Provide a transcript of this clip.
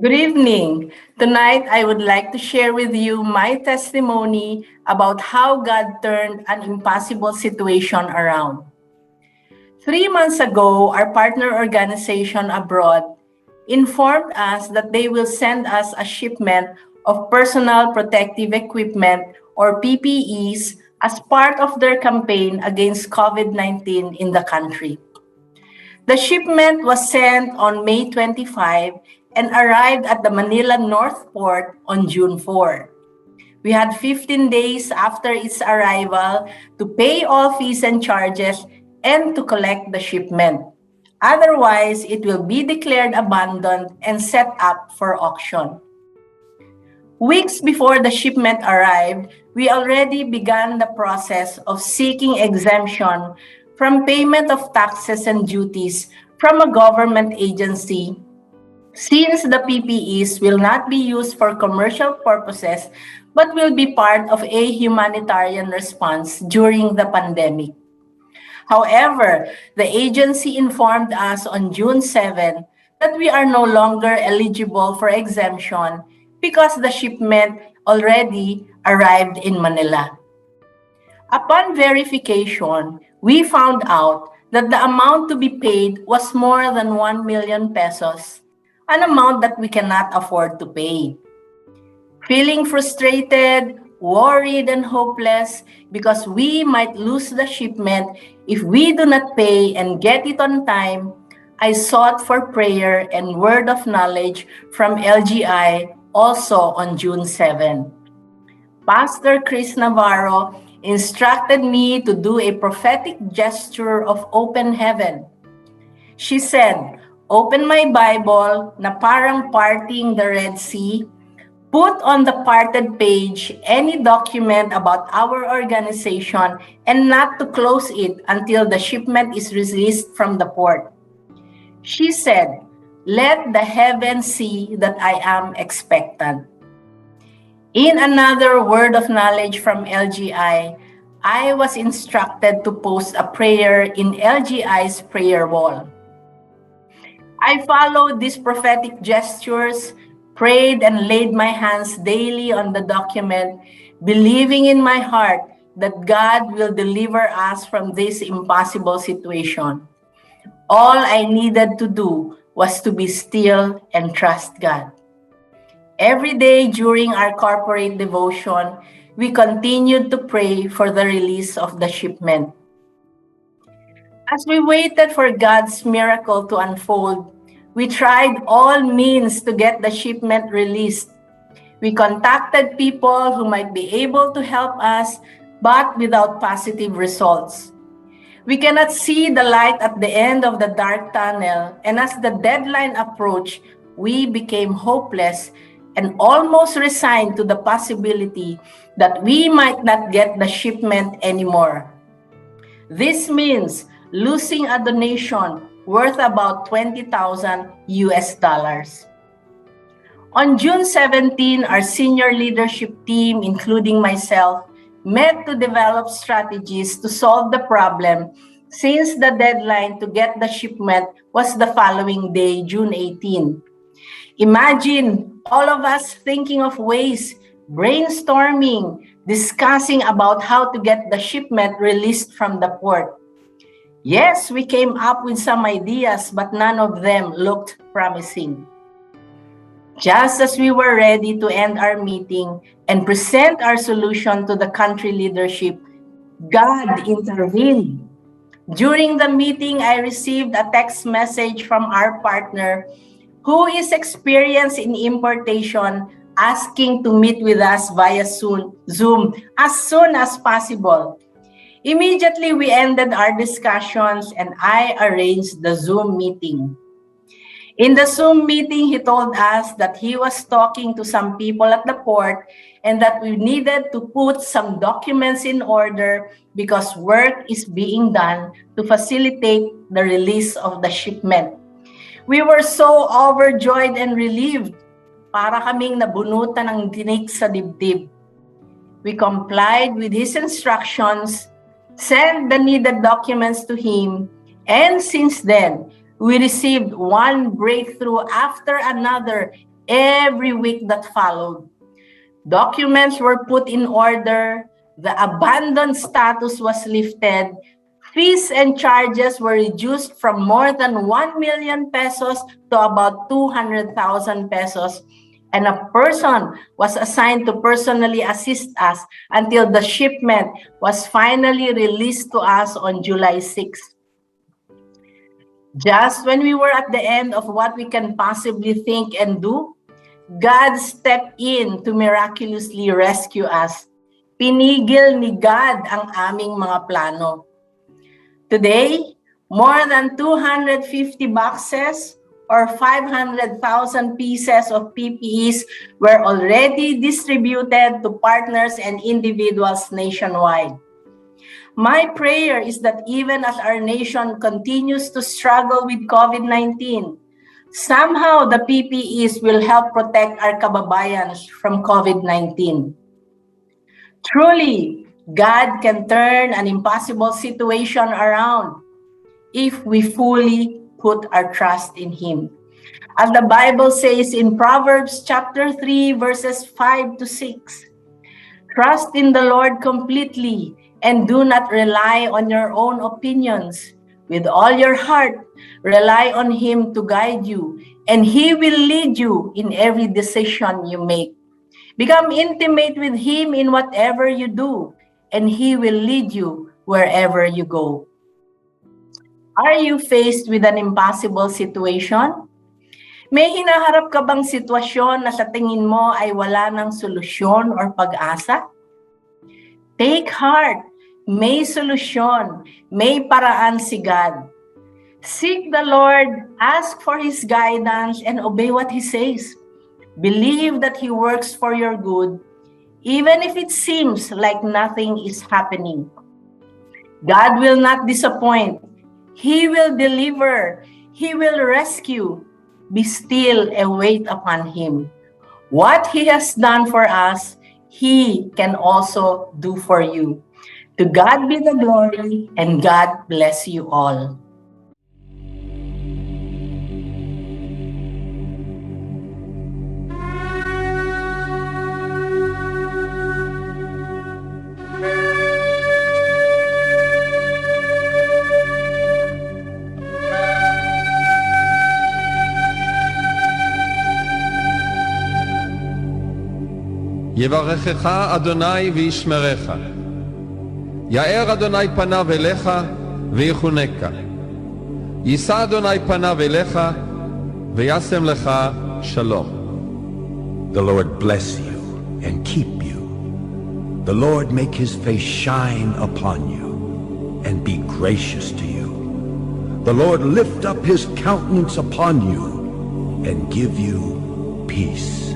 Good evening. Tonight, I would like to share with you my testimony about how God turned an impossible situation around. 3 months ago, our partner organization abroad informed us that they will send us a shipment of personal protective equipment or PPEs as part of their campaign against COVID-19 in the country. The shipment was sent on May 25 and arrived at the Manila North Port on June 4. We had 15 days after its arrival to pay all fees and charges and to collect the shipment. Otherwise, it will be declared abandoned and set up for auction. Weeks before the shipment arrived, we already began the process of seeking exemption from payment of taxes and duties from a government agency, since the PPEs will not be used for commercial purposes but will be part of a humanitarian response during the pandemic. However, the agency informed us on June 7 that we are no longer eligible for exemption because the shipment already arrived in Manila. Upon verification, we found out that the amount to be paid was more than 1 million pesos, an amount that we cannot afford to pay. Feeling frustrated, worried, and hopeless because we might lose the shipment if we do not pay and get it on time, I sought for prayer and word of knowledge from LGI also on June 7. Pastor Chris Navarro instructed me to do a prophetic gesture of open heaven. She said, "Open my Bible na parang parting the Red Sea. Put on the parted page any document about our organization and not to close it until the shipment is released from the port." She said, "Let the heavens see that I am expectant." In another word of knowledge from LGI, I was instructed to post a prayer in LGI's prayer wall. I followed these prophetic gestures, prayed and laid my hands daily on the document, believing in my heart that God will deliver us from this impossible situation. All I needed to do was to be still and trust God. Every day during our corporate devotion, we continued to pray for the release of the shipment. As we waited for God's miracle to unfold, we tried all means to get the shipment released. We contacted people who might be able to help us, but without positive results. We cannot see the light at the end of the dark tunnel, and as the deadline approached, we became hopeless and almost resigned to the possibility that we might not get the shipment anymore. This means losing a donation worth about 20,000 US dollars. On June 17, our senior leadership team, including myself, met to develop strategies to solve the problem since the deadline to get the shipment was the following day, June 18. Imagine all of us thinking of ways, brainstorming, discussing about how to get the shipment released from the port. Yes, we came up with some ideas, but none of them looked promising. Just as we were ready to end our meeting and present our solution to the country leadership, God intervened. During the meeting, I received a text message from our partner who is experienced in importation, asking to meet with us via Zoom as soon as possible. Immediately, we ended our discussions and I arranged the Zoom meeting. In the Zoom meeting, he told us that he was talking to some people at the port and that we needed to put some documents in order because work is being done to facilitate the release of the shipment. We were so overjoyed and relieved. Para kaming nabunutan ng tinik sa dibdib. We complied with his instructions, sent the needed documents to him, and since then, we received one breakthrough after another every week that followed. Documents were put in order, the abandoned status was lifted, fees and charges were reduced from more than 1 million pesos to about 200,000 pesos, and a person was assigned to personally assist us until the shipment was finally released to us on July 6th. Just when we were at the end of what we can possibly think and do, God stepped in to miraculously rescue us. Pinigil ni God ang aming mga plano. Today, more than 250 boxes or 500,000 pieces of PPEs were already distributed to partners and individuals nationwide. My prayer is that even as our nation continues to struggle with COVID-19, somehow the PPEs will help protect our kababayans from COVID-19. Truly, God can turn an impossible situation around if we fully put our trust in Him. As the Bible says in Proverbs chapter 3, verses 5 to 6, trust in the Lord completely and do not rely on your own opinions. With all your heart, rely on Him to guide you, and He will lead you in every decision you make. Become intimate with Him in whatever you do, and He will lead you wherever you go. Are you faced with an impossible situation? May hinaharap ka bang sitwasyon na sa tingin mo ay wala ng solusyon or pag-asa? Take heart. May solusyon, may paraan si God. Seek the Lord, ask for His guidance, and obey what He says. Believe that He works for your good, even if it seems like nothing is happening. God will not disappoint. He will deliver. He will rescue. Be still and wait upon Him. What He has done for us, He can also do for you. To God be the glory, and God bless you all. יברכך אדוני וישמרך. יאר אדוני פניו אליך ויחונקה. יישא אדוני פניו אליך וישם לך שלום. The Lord bless you and keep you. The Lord make His face shine upon you and be gracious to you. The Lord lift up His countenance upon you and give you peace.